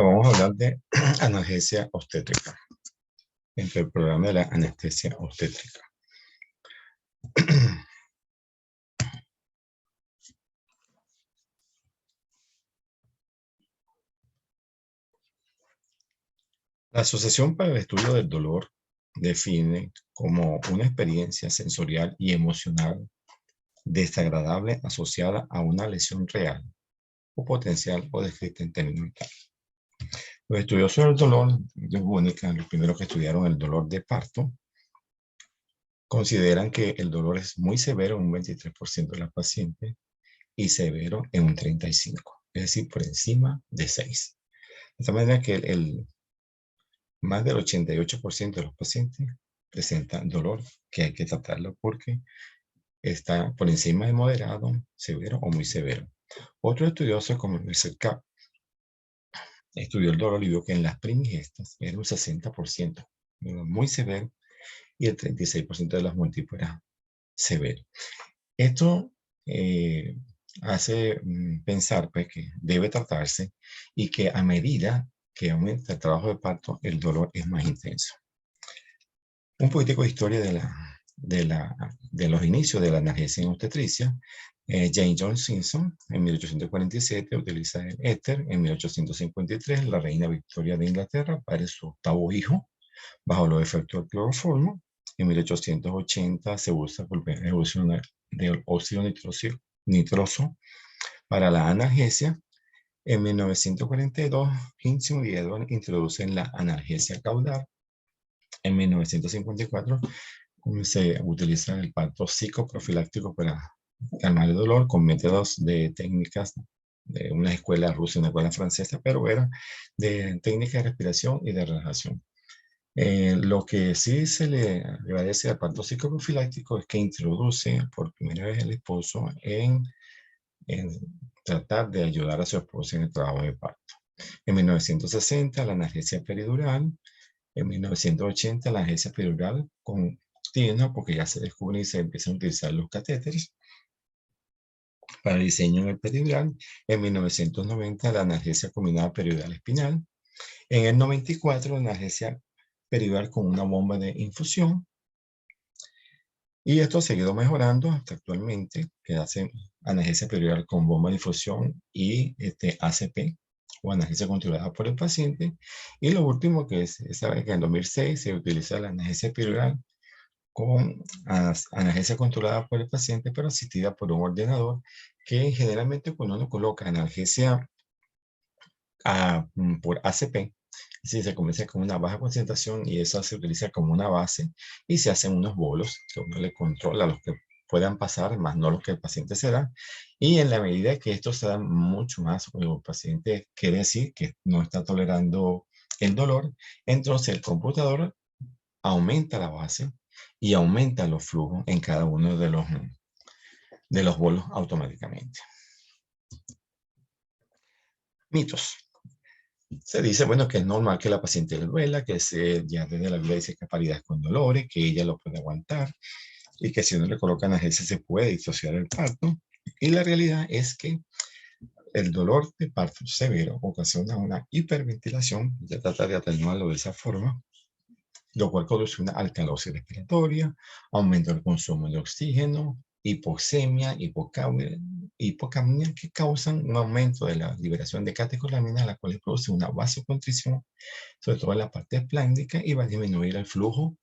Vamos a hablar de analgesia obstétrica, dentro del programa de la anestesia obstétrica. La Asociación para el Estudio del Dolor define como una experiencia sensorial y emocional desagradable asociada a una lesión real o potencial o descrita en términos vitales. Los estudiosos del dolor, los primeros que estudiaron el dolor de parto, consideran que el dolor es muy severo en un 23% de las pacientes y severo en un 35%, es decir, por encima de 6. De esta manera que más del 88% de los pacientes presentan dolor que hay que tratarlo porque está por encima de moderado, severo o muy severo. Otro estudioso como el Mercer-Kapp estudió el dolor y vio que en las primigestas era un 60%, muy severo, y el 36% de las múltiples era severo. Esto hace pensar pues, que debe tratarse y que a medida que aumenta el trabajo de parto, el dolor es más intenso. Un poquitico de historia de los inicios de la analgesia en obstetricia. Jane Jones Simpson en 1847 utiliza el éter. En 1853 la reina Victoria de Inglaterra pare su octavo hijo bajo los efectos del cloroformo. En 1880 se usa por evolución del óxido nitroso para la analgesia. En 1942, Hinson y Edwards introducen la analgesia caudal. En 1954 se utiliza el parto psicoprofiláctico para calmar el dolor con métodos de técnicas de una escuela rusa y una escuela francesa, pero era de técnicas de respiración y de relajación. Lo que sí se le agradece al parto psicoprofiláctico es que introduce por primera vez el esposo en tratar de ayudar a su esposa en el trabajo de parto. En 1960 la analgesia peridural. En 1980 la analgesia peridural continua porque ya se descubre y se empiezan a utilizar los catéteres para el diseño en el peridural. En 1990 la analgesia combinada peridural espinal. En el 94 la analgesia peridural con una bomba de infusión. Y esto ha seguido mejorando hasta actualmente, que hace analgesia peridural con bomba de infusión y ACP, o analgesia controlada por el paciente. Y lo último que sabe que en 2006 se utiliza la analgesia peridural con analgesia controlada por el paciente, pero asistida por un ordenador, que generalmente cuando uno coloca analgesia por ACP, si se comienza con una baja concentración y eso se utiliza como una base y se hacen unos bolos que uno le controla los que puedan pasar, más no los que el paciente se da. Y en la medida que esto se da mucho más, o el paciente quiere decir que no está tolerando el dolor, entonces el computador aumenta la base y aumenta los flujos en cada uno de los bolos automáticamente. Mitos. Se dice, bueno, que es normal que la paciente le duela, que ya desde la vida dice que paridad con dolores, que ella lo puede aguantar y que si uno le coloca analgesia se puede disociar el parto. Y la realidad es que el dolor de parto severo ocasiona una hiperventilación, ya trata de atenuarlo de esa forma, lo cual produce una alcalosis respiratoria, aumento del consumo de oxígeno, hipoxemia, hipocapnia, que causan un aumento de la liberación de catecolaminas, la cual produce una vasoconstricción, sobre todo en la parte esplándica, y va a disminuir el flujo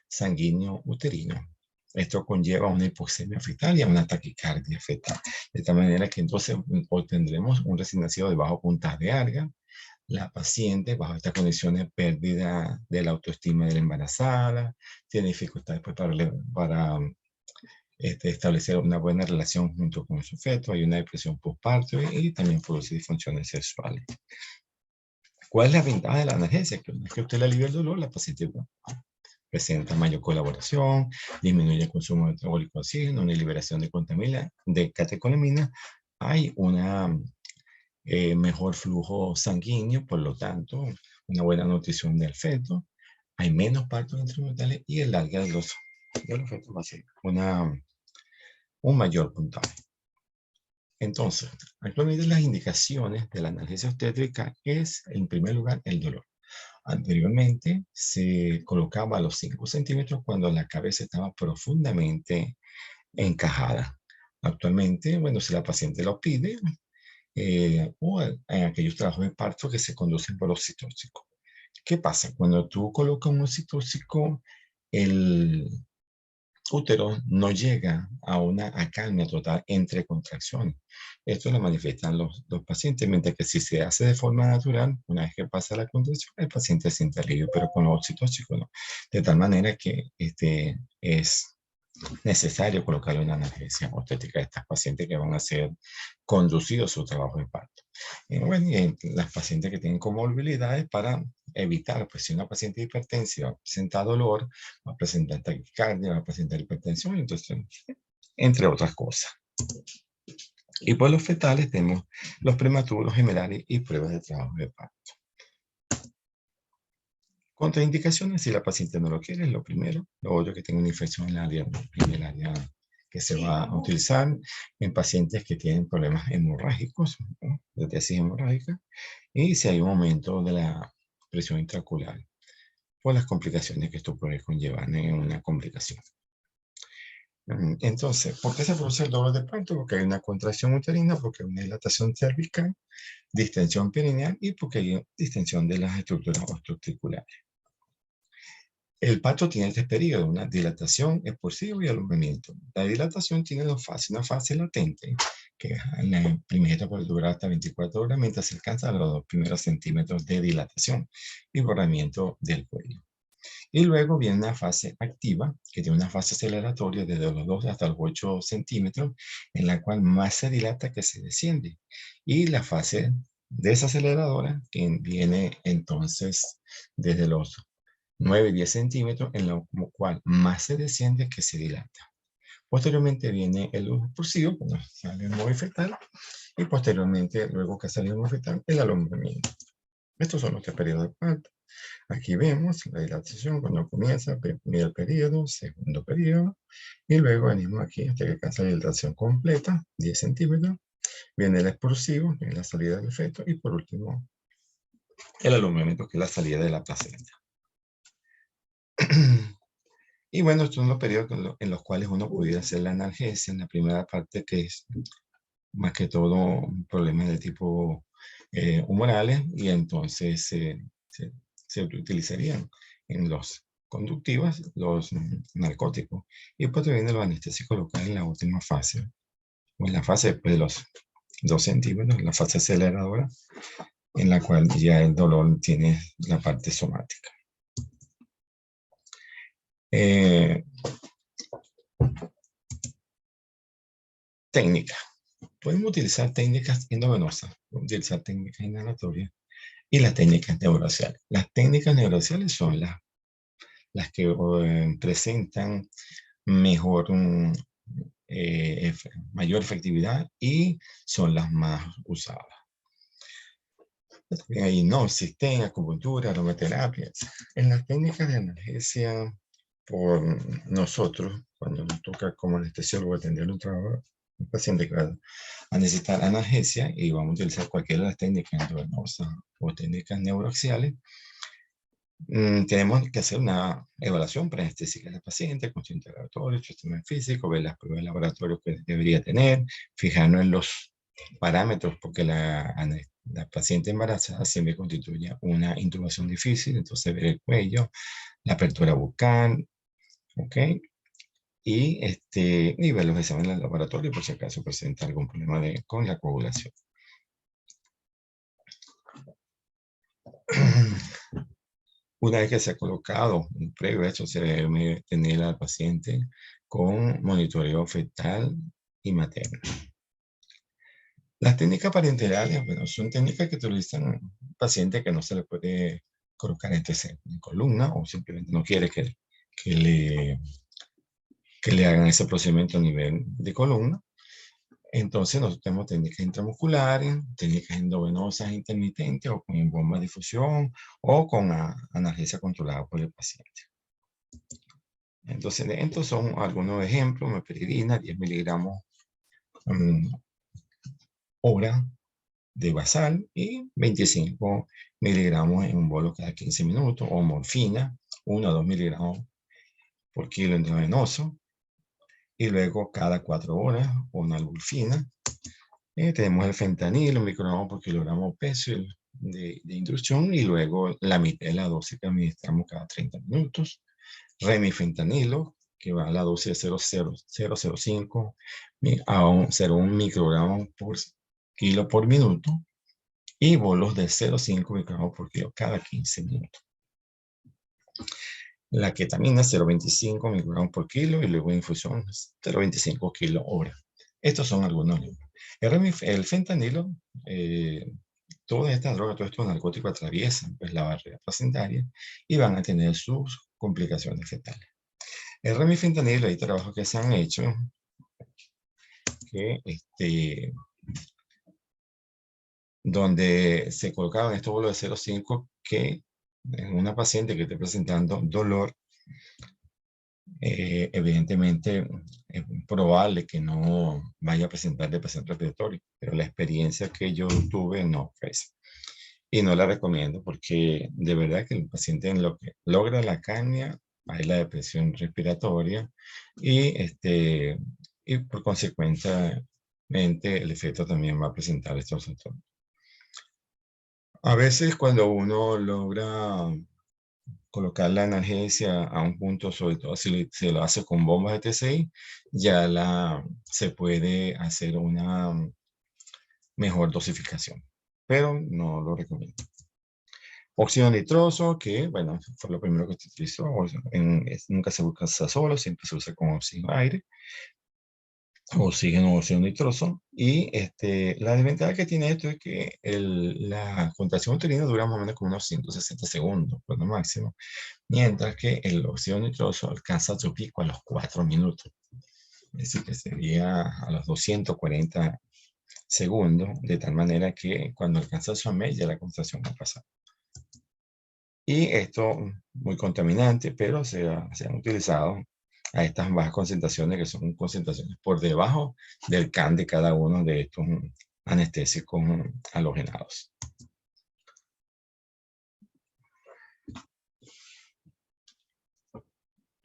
sanguíneo uterino. Esto conlleva una hipoxemia fetal y a una taquicardia fetal. De esta manera que entonces obtendremos un recién nacido de bajo puntaje de Arga. La paciente, bajo estas condiciones, pérdida de la autoestima de la embarazada, tiene dificultades para establecer una buena relación junto con su feto, hay una depresión postparto y también produce disfunciones sexuales. ¿Cuál es la ventaja de la analgesia? Que una vez que usted le alivia el dolor, la paciente presenta mayor colaboración, disminuye el consumo de glicosígeno, una liberación de catecolamina, hay una mejor flujo sanguíneo, por lo tanto, una buena nutrición del feto, hay menos partos intranatales y el alga de los fetos va a ser un mayor puntaje. Entonces, actualmente las indicaciones de la analgesia obstétrica es, en primer lugar, el dolor. Anteriormente se colocaba a los 5 centímetros cuando la cabeza estaba profundamente encajada. Actualmente, bueno, si la paciente lo pide, o en aquellos trabajos de parto que se conducen por oxitóxico. ¿Qué pasa? Cuando tú colocas un oxitóxico, el útero no llega a una acalmia total entre contracciones. Esto lo manifiestan los pacientes, mientras que si se hace de forma natural, una vez que pasa la contracción, el paciente siente alivio, pero con los oxitóxicos no. De tal manera que es necesario colocarle una analgesia obstétrica a estas pacientes que van a ser conducidos a su trabajo de parto. Bueno, y las pacientes que tienen comorbilidades para evitar, pues si una paciente hipertensiva va a presentar dolor, va a presentar taquicardia, va a presentar hipertensión, entonces, entre otras cosas. Y por los fetales tenemos los prematuros, gemelares y pruebas de trabajo de parto. Contraindicaciones, si la paciente no lo quiere, es lo primero. Lo otro, que tenga una infección en el área que se va a utilizar en pacientes que tienen problemas hemorrágicos, ¿no? De tesis hemorrágica, y si hay un aumento de la presión intraocular por las complicaciones que esto puede conllevar en una complicación. Entonces, ¿por qué se produce el dolor de parto? Porque hay una contracción uterina, porque hay una dilatación cervical, distensión perineal y porque hay distensión de las estructuras osteoarticulares. El parto tiene tres periodos: una dilatación, expulsivo y alumbramiento. La dilatación tiene dos fases: una fase latente, que en la primera puede durar hasta 24 horas, mientras se alcanza los 2 primeros centímetros de dilatación y borramiento del cuello. Y luego viene una fase activa, que tiene una fase aceleratoria desde los 2 hasta los 8 centímetros, en la cual más se dilata que se desciende. Y la fase desaceleradora, que viene entonces desde los 9 y 10 centímetros, en lo cual más se desciende que se dilata. Posteriormente viene el expulsivo, cuando sale el móvil fetal, y posteriormente, luego que sale el móvil fetal, el alumbramiento. Estos son los tres periodos de parto. Aquí vemos la dilatación cuando comienza, primer periodo, segundo periodo, y luego venimos aquí hasta que alcanza la dilatación completa, 10 centímetros. Viene el expulsivo, que es la salida del feto, y por último, el alumbramiento, que es la salida de la placenta. Y bueno, estos son los periodos en los cuales uno pudiera hacer la analgesia. En la primera parte, que es más que todo problemas de tipo humorales, y entonces se utilizarían en los conductivos los narcóticos. Y después vienen los anestésicos locales en la última fase, o en la fase después de los 2 centímetros, la fase aceleradora, en la cual ya el dolor tiene la parte somática. Técnica. Podemos utilizar técnicas endovenosas, podemos utilizar técnicas inhalatorias y las técnicas neurociales. Las técnicas neurociales son las que presentan mejor, mayor efectividad y son las más usadas. También hay hipnosis, acupuntura, aromaterapia. En las técnicas de analgesia, por nosotros, cuando nos toca como anestesiólogo atender un paciente que va a necesitar analgesia y vamos a utilizar cualquiera de las técnicas endovenosas o técnicas neuroaxiales, tenemos que hacer una evaluación preanestésica del paciente con su interrogatorio, su sistema físico, ver las pruebas de laboratorio que debería tener, fijarnos en los parámetros, porque la paciente embarazada siempre constituye una intubación difícil, entonces ver el cuello, la apertura bucal, ¿ok? Y ver los exámenes del laboratorio por si acaso presenta algún problema con la coagulación. Una vez que se ha colocado un previo, esto se debe tener al paciente con monitoreo fetal y materno. Las técnicas parenterales, bueno, son técnicas que utilizan pacientes que no se le puede colocar en columna, o simplemente no quiere que le hagan ese procedimiento a nivel de columna. Entonces nosotros tenemos técnicas intramusculares, técnicas endovenosas intermitentes, o con bomba de difusión, o con analgesia controlada por el paciente. Entonces, estos son algunos ejemplos: meperidina, 10 miligramos hora de basal y 25 miligramos en un bolo cada 15 minutos, o morfina, 1 a 2 miligramos por kilo intravenoso, y luego cada 4 horas una nalburfina. Tenemos el fentanilo, 1 microgramo por kilogramo peso de inducción, y luego la mitad de la dosis que administramos cada 30 minutos. Remifentanilo, que va a la dosis de 0,005 a 0,1 microgramos por kilo por minuto, y bolos de 0,5 microgramos por kilo cada 15 minutos. La ketamina, 0,25 microgramos por kilo, y luego infusión 0,25 kilo hora. Estos son algunos libros. El fentanilo, todas estas drogas, todos estos narcóticos atraviesan pues, la barrera placentaria y van a tener sus complicaciones fetales. El remifentanilo, hay trabajos que se han hecho que donde se colocaban estos bolos de 0,5 que en una paciente que esté presentando dolor, evidentemente es probable que no vaya a presentar depresión respiratoria, pero la experiencia que yo tuve no fue esa. Y no la recomiendo porque de verdad que el paciente en lo que logra la acamia, hay la depresión respiratoria y por consecuentemente el efecto también va a presentar estos síntomas. A veces cuando uno logra colocar la analgesia a un punto, sobre todo si se lo hace con bombas de TCI, ya se puede hacer una mejor dosificación, pero no lo recomiendo. Óxido nitroso, que bueno, fue lo primero que se utilizó, nunca se usa solo, siempre se usa con oxígeno aire, oxígeno, óxido nitroso, y la desventaja que tiene esto es que la contracción uterina dura más o menos como unos 160 segundos, por lo máximo, mientras que el óxido nitroso alcanza su pico a los 4 minutos, es decir, que sería a los 240 segundos, de tal manera que cuando alcanza su AME ya la contracción ha pasado. Y esto muy contaminante, pero se han utilizado a estas bajas concentraciones, que son concentraciones por debajo del CAN de cada uno de estos anestésicos halogenados.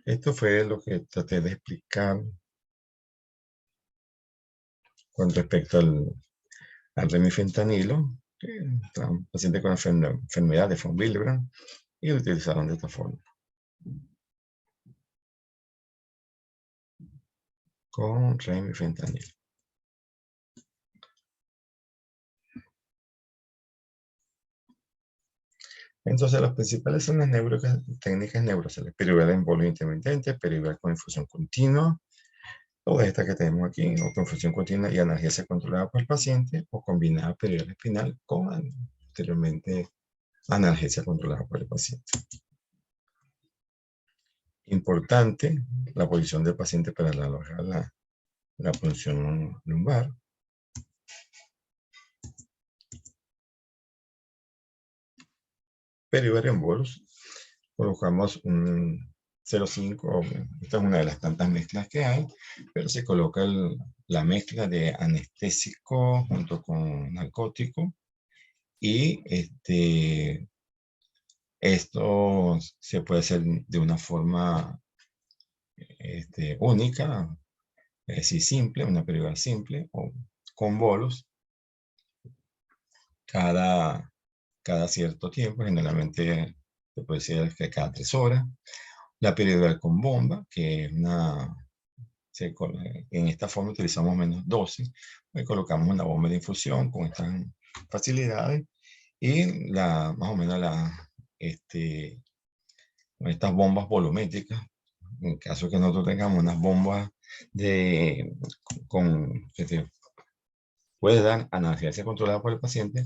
Esto fue lo que traté de explicar con respecto al remifentanilo, un paciente con enfermedad de von Willebrand, y lo utilizaron de esta forma. Con remifentanilo. Entonces, las principales son las técnicas neurosales: periviral en bolo intermitente, periviral con infusión continua, o esta que tenemos aquí, o con infusión continua y analgesia controlada por el paciente, o combinada periviral espinal con anteriormente analgesia controlada por el paciente. Importante la posición del paciente para alojar la punción lumbar. Periviral en bolos, colocamos un 0,5, esta es una de las tantas mezclas que hay, pero se coloca la mezcla de anestésico junto con narcótico, y esto se puede hacer de una forma única, es decir, simple, una periviral simple, o con bolos cada cierto tiempo, generalmente se puede decir que cada 3 horas. La periviral con bomba, que es en esta forma utilizamos menos dosis, y colocamos una bomba de infusión con estas facilidades, y más o menos con estas bombas volumétricas, en caso que nosotros tengamos unas bombas que te puede dar analgesia controlada por el paciente,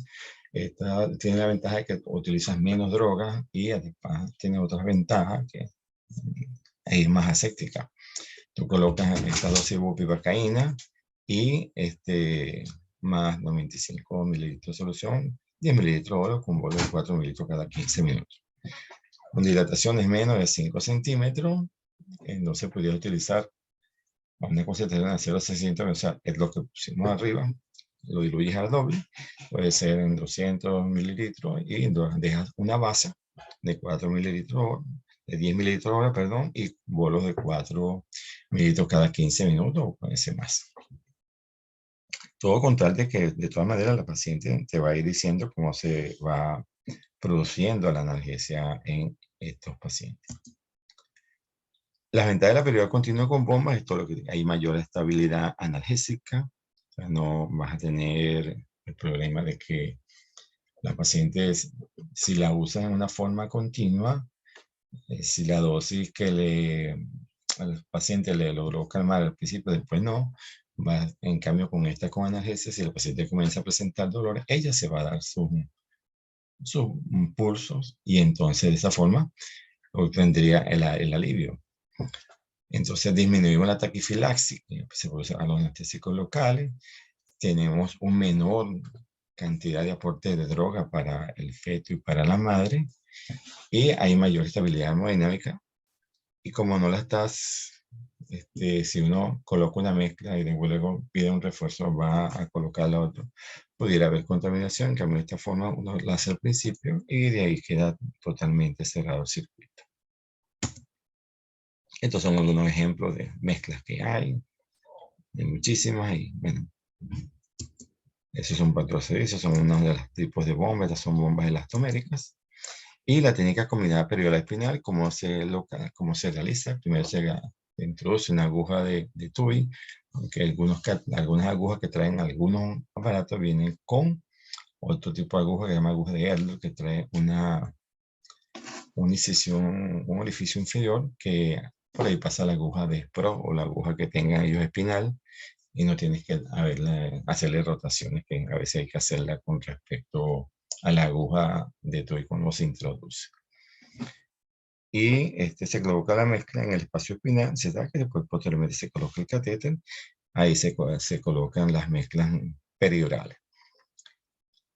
esta tiene la ventaja de que utilizas menos drogas, y además tiene otras ventajas, que es más aséptica. Tú colocas esta dosis de bupivacaína y más 95 mililitros de solución, 10 mililitros de oro, con bolo de 4 mililitros cada 15 minutos. Con dilataciones menos de 5 centímetros, no se podría utilizar a una concentración de 0,60, o sea, es lo que pusimos arriba, lo diluyes al doble, puede ser en 200 mililitros y dejas una base de 4 mililitros, de 10 mililitros hora, perdón, y bolos de 4 mililitros cada 15 minutos o puede ser más. Todo con tal de que de todas maneras la paciente te va a ir diciendo cómo se va produciendo la analgesia en estos pacientes. Las ventajas de la periodicidad continua con bombas es todo lo que hay mayor estabilidad analgésica. O sea, no vas a tener el problema de que la paciente, si la usa en una forma continua, si la dosis que al paciente le logró calmar al principio, después no, va, en cambio con esta con analgesia, si la paciente comienza a presentar dolores, ella se va a dar sus pulsos y entonces de esa forma obtendría el alivio. Entonces disminuimos la taquifilaxis, que se produce a los anestésicos locales, tenemos un menor cantidad de aporte de droga para el feto y para la madre, y hay mayor estabilidad hemodinámica. Y como no la estás, si uno coloca una mezcla y luego pide un refuerzo, va a colocar la otra, pudiera haber contaminación. En cambio, de esta forma uno la hace al principio y de ahí queda totalmente cerrado el circuito. Estos son algunos ejemplos de mezclas que hay, de muchísimas, y bueno, esos son esos son unos de los tipos de bombas. Estas son bombas elastoméricas. Y la técnica combinada perioral espinal, ¿cómo se realiza? Primero se introduce una aguja de Tuby, aunque algunas agujas que traen algunos aparatos vienen con otro tipo de aguja que se llama aguja de Erler, que trae una incisión, un orificio inferior, que por ahí pasa la aguja de Spro o la aguja que tenga ellos espinal, y no tienes que hacerle rotaciones, que a veces hay que hacerla con respecto a la aguja de Tuby cuando se introduce. Y se coloca la mezcla en el espacio espinal, se da que después posteriormente se coloca el catéter, ahí se colocan las mezclas periorales.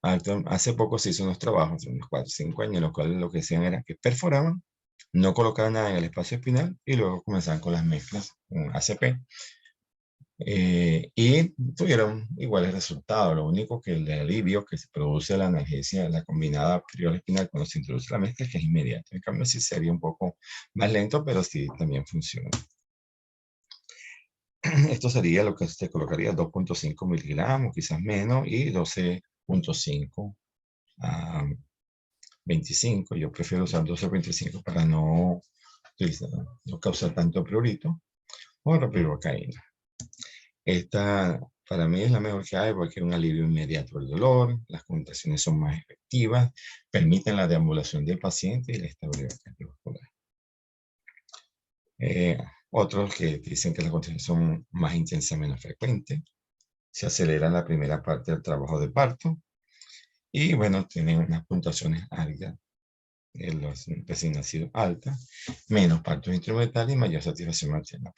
Hace poco se hizo unos trabajos, unos 4 o 5 años, en los cuales lo que hacían era que perforaban, no colocaban nada en el espacio espinal y luego comenzaban con las mezclas, con ACP. Y tuvieron iguales resultados. Lo único que el alivio que se produce la analgesia, la combinada perioral espinal cuando se introduce la mezcla, es que es inmediato. En cambio, sí sería un poco más lento, pero sí también funciona. Esto sería lo que se colocaría 2.5 miligramos, quizás menos, y 12.5 a 25. Yo prefiero usar 12.25 para no causar tanto prurito o ropilocaína. Esta para mí es la mejor que hay porque es un alivio inmediato del dolor, las contracciones son más efectivas, permiten la deambulación del paciente y la estabilidad cardiovascular. Otros que dicen que las contracciones son más intensas, menos frecuentes, se acelera la primera parte del trabajo de parto y bueno, tienen unas puntuaciones altas en los recién nacidos altas, menos partos instrumentales y mayor satisfacción materna.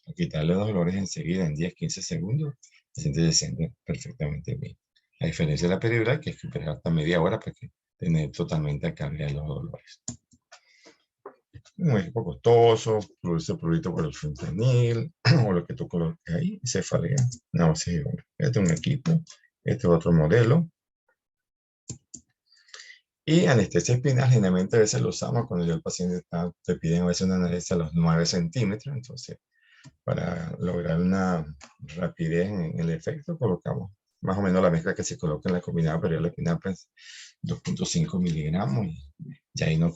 Al quitarle los dolores enseguida, en 10-15 segundos, el paciente se siente perfectamente bien. A diferencia de la peridural, que hay que esperar hasta media hora para tener totalmente a carga de los dolores. Un equipo costoso, produce prurito por el fentanil, o lo que tú coloques ahí, cefalea, náuseas y vómitos. Este es un equipo, este es otro modelo. Y anestesia espinal, generalmente a veces lo usamos cuando ya el paciente te piden a veces una anestesia a los 9 centímetros, entonces para lograr una rapidez en el efecto, colocamos más o menos la mezcla que se coloca en la combinada perioral espinal, pues 2.5 miligramos, y ya ahí no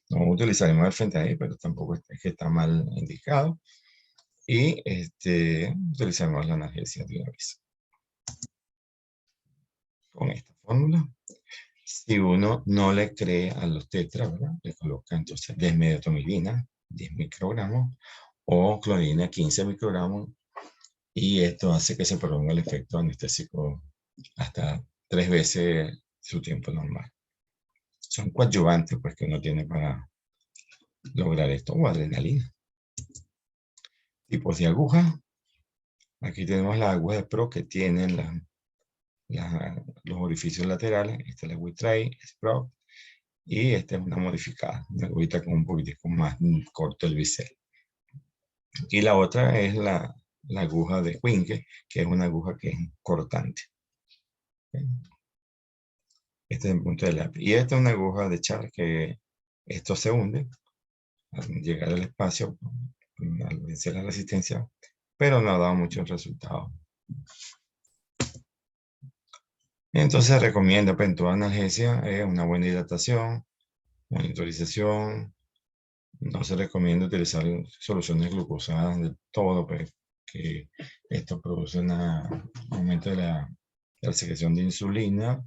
utilizaremos el fentanil, pero tampoco es que está mal indicado, y utilizaremos la analgesia de una vez. Con esta fórmula, si uno no le cree a los tetras, ¿verdad?, le coloca entonces desmedetomidina, 10 microgramos, o clonidina, 15 microgramos, y esto hace que se prolongue el efecto anestésico hasta 3 veces su tiempo normal. Son coadyuvantes pues, que uno tiene para lograr esto, o adrenalina. Tipos de agujas. Aquí tenemos la aguja de Pro que tienen los orificios laterales. Esta es la Witray Sprout, y esta es una modificada, una agujita con un poquitico más corto el bisel. Y la otra es la la aguja de Quinque, que es una aguja que es cortante. Este es el punto del lápiz. Y esta es una aguja de Char que esto se hunde al llegar al espacio, al vencer la resistencia, pero no ha dado muchos resultados. Entonces recomienda, pues, en toda analgesia, una buena hidratación, monitorización. No se recomienda utilizar soluciones glucosadas de todo, pues, que esto produce un aumento de la secreción de insulina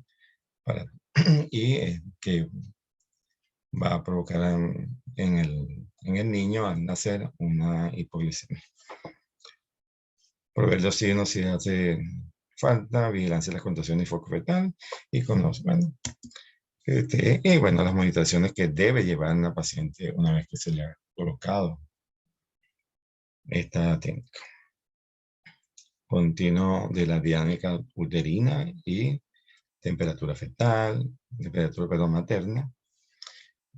y que va a provocar en el niño al nacer una hipoglicemia. Proveer de oxígeno si hace falta, vigilancia de las contracciones y foco fetal y y bueno, las monitorizaciones que debe llevar una paciente una vez que se le ha colocado esta técnica. Continuo de la dinámica uterina y temperatura fetal, temperatura materna,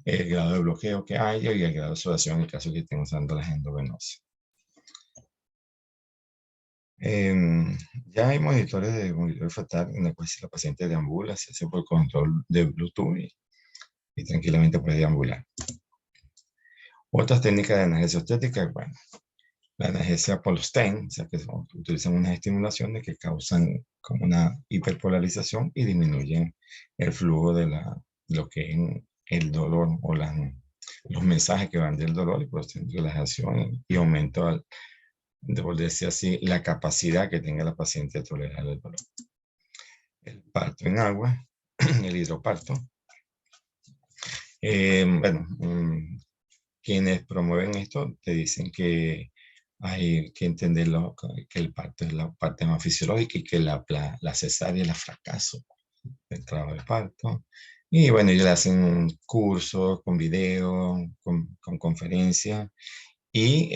el grado de bloqueo que haya y el grado de sudoración en el caso que estemos dando las endovenosa. Ya hay monitores de monitoreo fetal en el cual si la paciente deambula, se hace por control de Bluetooth y tranquilamente puede deambular. Otras técnicas de analgesia obstétrica, bueno, la analgesia por Stein, o sea que utilizan unas estimulaciones que causan como una hiperpolarización y disminuyen el flujo de lo que es el dolor o los mensajes que van del dolor y producen relajación y aumento, por decir así, la capacidad que tenga la paciente de tolerar el dolor. El parto en agua, el hidroparto. Bueno, quienes promueven esto te dicen que hay que entenderlo, que el parto es la parte más fisiológica y que la cesárea es el fracaso del trabajo de parto. Y bueno, ellos hacen cursos con video, con conferencias, y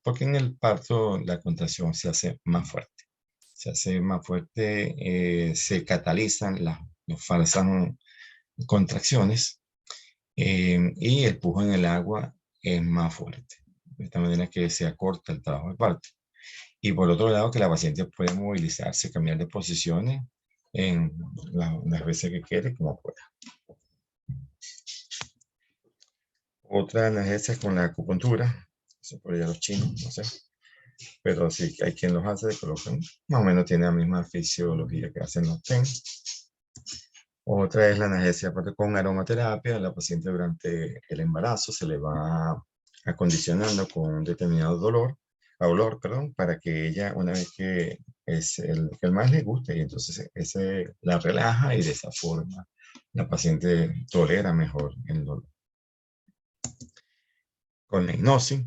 porque en el parto la contracción se hace más fuerte. Se hace más fuerte, se catalizan las falsas contracciones y el pujo en el agua es más fuerte. De esta manera que se acorta el trabajo de parto. Y por otro lado, que la paciente puede movilizarse, cambiar de posiciones en las veces que quiere, como pueda. Otra analgesia es con la acupuntura. Eso por allá los chinos, no sé. Pero sí hay quien los hace, colocan, más o menos tiene la misma fisiología que hacen los TEN. Otra es la analgesia con aromaterapia. La paciente durante el embarazo se le va acondicionando con un determinado olor, perdón, para que ella, una vez que es el que más le guste, y entonces ese la relaja y de esa forma la paciente tolera mejor el dolor. Con la hipnosis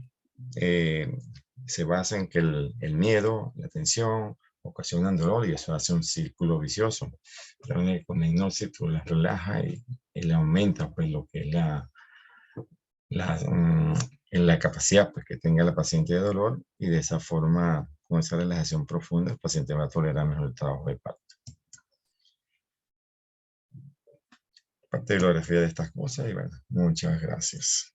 se basa en que el miedo, la tensión ocasionan dolor y eso hace un círculo vicioso. Pero con la hipnosis tú la relajas y le aumenta pues lo que es la capacidad pues, que tenga la paciente de dolor y de esa forma, con esa relajación profunda, el paciente va a tolerar mejor el trabajo de parto. Parte de la bibliografía de estas cosas y bueno, muchas gracias.